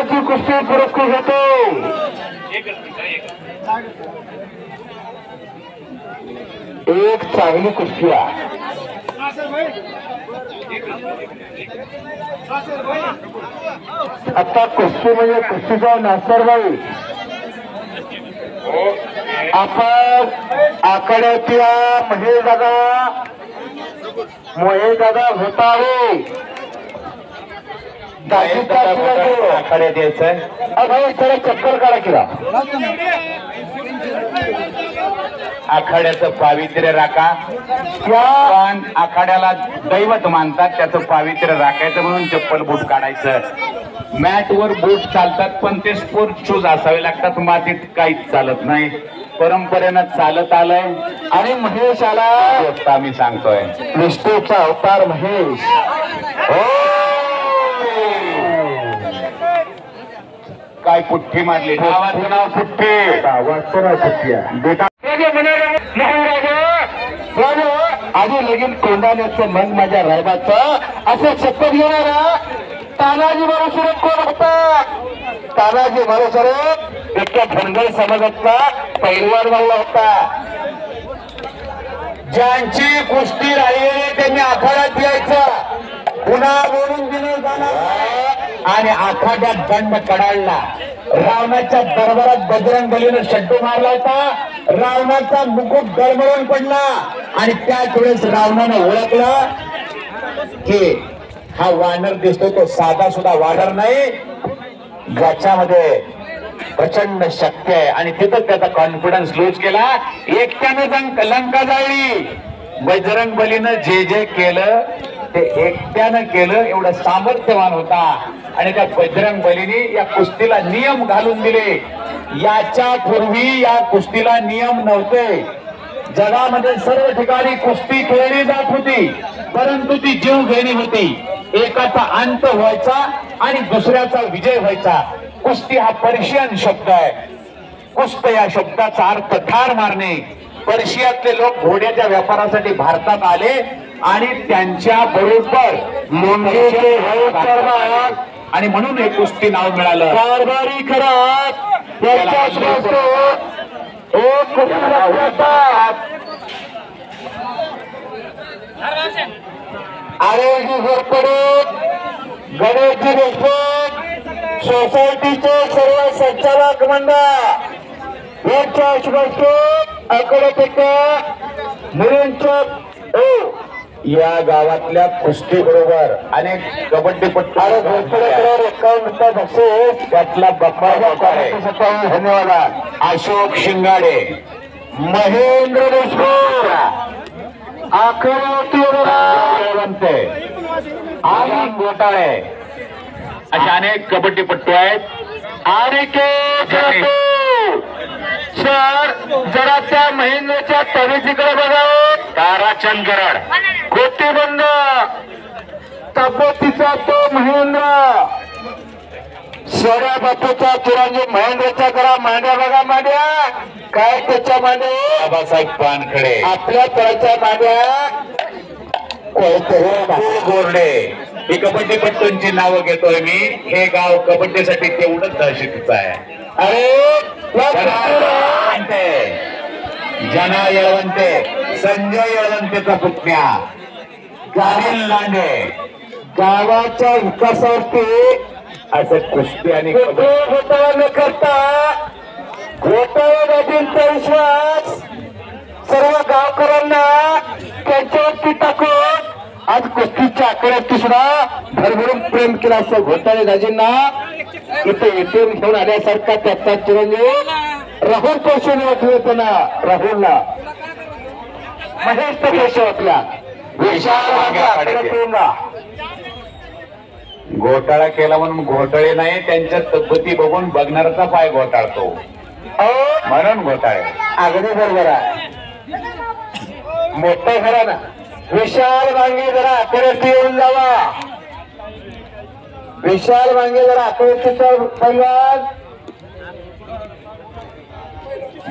नंबरची कुस्ती पुरस्कृत होते. एक चांगली कुस्ती आहे. आता कुस्ती म्हणजे कुस्तीचा नासरबाई. आपण आखाड्याच्या महेश दादा घोटाळे आखाड्यात यायचंय. भाई त्याला चक्कर काढा किंवा आखाड्याचं पावित्र्य राखा. पण आखाड्याला दैवत मानतात, त्याचं पावित्र्य राखायचं म्हणून चप्पल बूट काढायचं. मॅट वर बूट चालतात पण ते स्पोर्ट शूज असावे लागतात. मातीत काहीच चालत नाही. परंपरेनं चालत आलंय आणि महेशाला आम्ही सांगतोय विष्णूचा अवतार महेश. काय पुठ्ठी मारली. गावाचं नाव पुठ्ठी. गावाचं नाव पुठ्ठी आहे बेटा. आधी लगीन कोंडाण्याचं मग माझ्या रायबाचं असं शपथ घेणारा तानाजी मारुसरे कोण होता? तानाजी मारुसरे इतक्या धनगर समाजाचा पैलवान बनला होता. ज्यांची कुस्ती राहिली त्यांनी आखाड्यात यायचं. पुन्हा बोलून दिलं जाणार आणि आखाड्यात दंड कडाळला. रावणाच्या दरबारात बजरंग बलीनं शड्डू मारला होता. रावणाचा मुकुट गळमळून पडला आणि त्याच वेळेस रावणानं ओळखलं की हा वानर दिसतो तो साधा सुद्धा वानर नाही, ज्याच्यामध्ये प्रचंड शक्ती आहे. आणि तिथं त्याचा कॉन्फिडन्स लूज केला. एकट्यानं लंका जाळली. बजरंग बलीनं जे जे केलं ते एकट्यानं केलं. एवढं सामर्थ्यवान होता. आणि त्या बजरंग बलीने या कुस्तीला नियम घालून दिले. याच्या पूर्वी या कुस्तीला नियम नव्हते. जगामध्ये सर्व ठिकाणी कुस्ती खेळली जात होती, परंतु ती जीव घेणी होती. एकाचा अंत व्हायचा आणि दुसऱ्याचा विजय व्हायचा. कुस्ती हा पर्शियन शब्द आहे. कुस्त या शब्दाचा अर्थ ठार मारणे. पर्शियातले लोक घोड्याच्या व्यापारासाठी भारतात आले आणि त्यांच्या बरोबर आणि म्हणून हे कुस्ती नाव मिळालं. कारभारी खरा आरोग्य घोरपडे गणेशजी देशमुख सोसायटीचे सर्व संचालक मंडळ यांच्या शुभेच्छा अकोला मुलींच्या या गावातल्या कुस्ती बरोबर अनेक कबड्डीपट्टू त्यातला बप्पा धन्यवाद. अशोक शिंगाडे, महेंद्र देशमुख, आनंद घोटाळे असे अनेक कबड्डीपट्टू आहेत. आणि सर जरा त्या महेंद्रच्या तवेजीकडे बघावं. ताराचंद गरड गोटीबंद तब्येतीचा तो महेंद्र. सोड्या बापूचा चिरंजीव महेंद्रच्या करा मांड्या बघा. मांड्या काय त्याच्या मांड्या. बाबासाहेब पानखडे आपल्या तळच्या मांड्या. गोरडे ही कबड्डीपट्टूंची नावं घेतोय मी. हे गाव कबड्डीसाठी तेवढंच दहशतीचं आहे. अरे जना येळवंते, संजय येळवंतेचा पुतण्या, गाडील लांडे गावाच्या विकासावरती असं कुस्ती आणि घोटाळा न करता घोटाळेबाजींचा विश्वास सर्व गावकऱ्यांना त्यांच्यावरती टाकून आज कुस्तीच्या आकड्यावरती सुद्धा भरभरून प्रेम केला. असं घोटाळे दाजींना इथे एटीएम घेऊन आल्यासारखा त्याचा चिरंजीव राहुल पेशवेने वाटलं. त्यांना राहुलला महेश पेशवे वाटला. घोटाळा केला म्हणून घोटाळे नाही, त्यांच्या तब्येती बघून बघणाराचा पाय घोटाळतो म्हणून घोटाळे. अगदी बरोबर आहे. मोठं खरा ना. विशाल वांगे जरा आकड्यावरती येऊन जावा. विशाल वांगे जरा आकड्यावरतीचा पैलवान.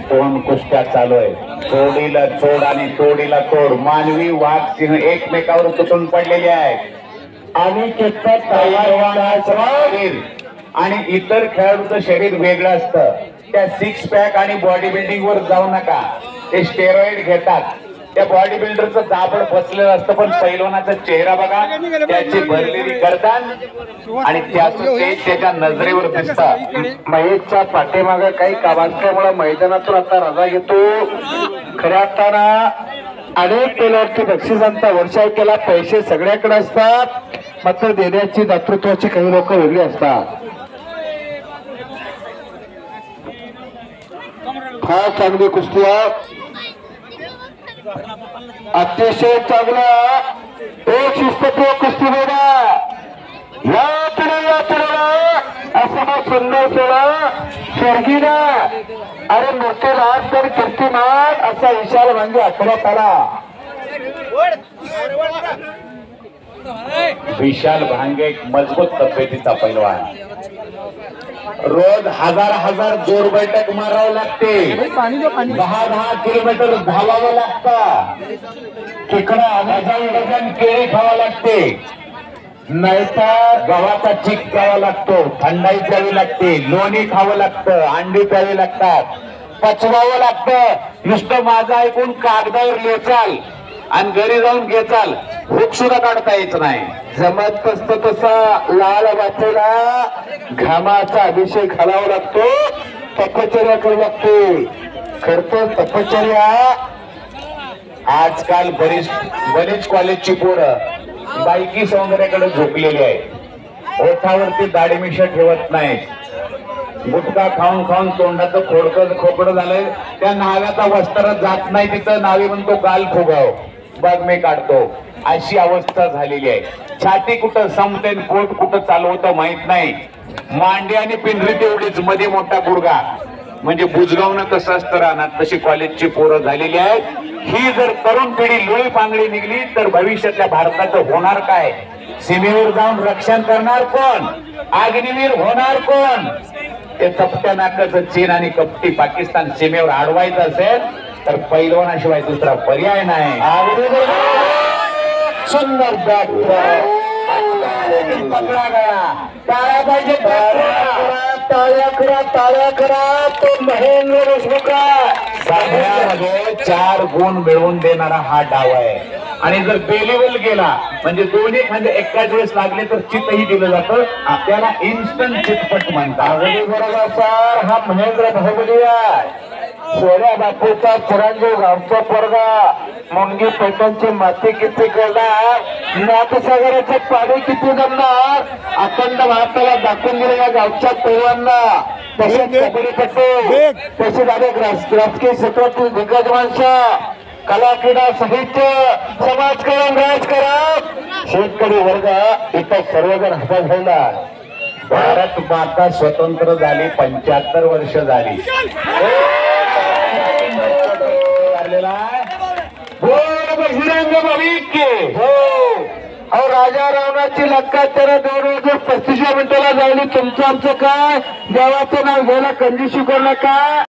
दोन कुस्त्या चालू आहे. चोडीला चोड आणि तोडीला तोड. मानवी वाघ सिंह एकमेकावर तुटून पडलेले आहेत आणि आणि इतर खेळाडूचं शरीर वेगळं असतं. त्या 6 पॅक आणि बॉडी बिल्डिंग वर जाऊ नका. ते स्टेरॉइड घेतात. त्या बॉडी बिल्डरचं जाबड बसलेलं असतं, पण पैलवानाचा चेहरा बघा, त्याची भरलेली गर्दन आणि त्याचं तेज त्याच्या नजरेवर दिसतं. महेशच्या पाठीमागे काही कामांच्यामुळे मैदानातून आता रजा घेतो. खऱ्या अर्थानं अनेक पेलावरती बक्षिसांचा वर्षाव केला. पैसे सगळ्याकडे असतात, मात्र देण्याची दातृत्वाची काही लोक वेगळी असतात. फार चांगली कुस्ती आहे, अतिशय चांगला एक शिस्तप्रिय कुस्ती बघा. या पिढीला असं मग सुंदर सोडा स्वर्गीला अरे मूर्तीला तर कीर्तिमान असा विशाल म्हणजे आठवड्यात आला. विशाल भांगे एक मजबूत तब्येतीचा पैलवान. रोज हजार जोर बैठक मारावं लागते. 10 किलोमीटर धावावं लागतं. तिकडं डझन केळी खावं लागते, नाहीतर गव्हाचा चीक प्यावा लागतो, थंडाई प्यावी लागते, लोणी खावं लागतं, अंडी प्यावी लागतात, पचवावं लागतं. नुसतं माझं ऐकून कागदावर लिहाल आणि घरी जाऊन घेचाल, हुक सुद्धा काढता येत नाही. जमत असत तसा लाल वाटेला घामाचा अभिषेक घालावा लागतो, तपश्चर्या करावी लागते. खरं तपश्चर्या आजकाल बरीच कॉलेजची पोरं बायकी सौंदर्याकडे झोपलेली आहे. ओठावरती दाढी मिशा ठेवत नाही. गुटखा खाऊन तोंडाचं खोकडं झालंय. त्या नाव्याचा वस्त्र जात नाही, तिथं नावी म्हणतो गाल फुगाव, बघ मी काढतो, अशी अवस्था झालेली आहे. छाती कुठं संपते, पोट कुठं चालू होतं माहित नाही. मांडी आणि पिंढरी तेवढीच, मध्ये मोठा गुडगा. म्हणजे बुजगावनं कसं असतं राहणार, तशी कॉलेजची पोरं झालेली आहेत. ही जर तरुण पिढी लोळी पांगडी निघली तर भविष्यातल्या भारताचं होणार काय? सीमेवर जाऊन रक्षण करणार कोण? अग्निवीर होणार कोण? ते चपट्या नाकाचं चीन आणि कपटी पाकिस्तान सीमेवर अडवायचं असेल तर पैलवानाशिवाय दुसरा पर्याय नाही. सुंदर बॅट पकडा गया. टाळ्या पाहिजे, टाळ्या करा. तो महेंद्र देशमुख सामन्यामध्ये 4 गुण मिळवून देणारा हा डाव आहे. आणि जर बेलेवल गेला म्हणजे दोन्ही खांदे एकाच वेळेस लागले तर चितही दिलं जातं. त्याला इन्स्टंट चितपट म्हणतात. बरोबर सर, हा महेंद्र बाहुबली आहे. सोऱ्या बापूचा चिरंजीव गावचा पोरगा. मुंगी पैठणची माती किती करणार, नाथसागराचं पाणी किती जमणार, अखंड भारताला दाखवून दिलेल्या गावच्या पैलवांना. तसेच कबड्डीपट्टू, तसेच अनेक राजकीय क्षेत्रातील दिग्गज माणसं, कला क्रीडा साहित्य, समाजकारण, राजकारण, शेतकरी वर्ग इथं सर्वजण हजर झाला. भारत माता स्वतंत्र झाली, 75 वर्ष झाली. राजा रावणाची लंका त्याला 2:35 मिनिटाला जायली. तुमचं आमचं काय? देवाचं नाव घ्यायला कंजूसी करू नका.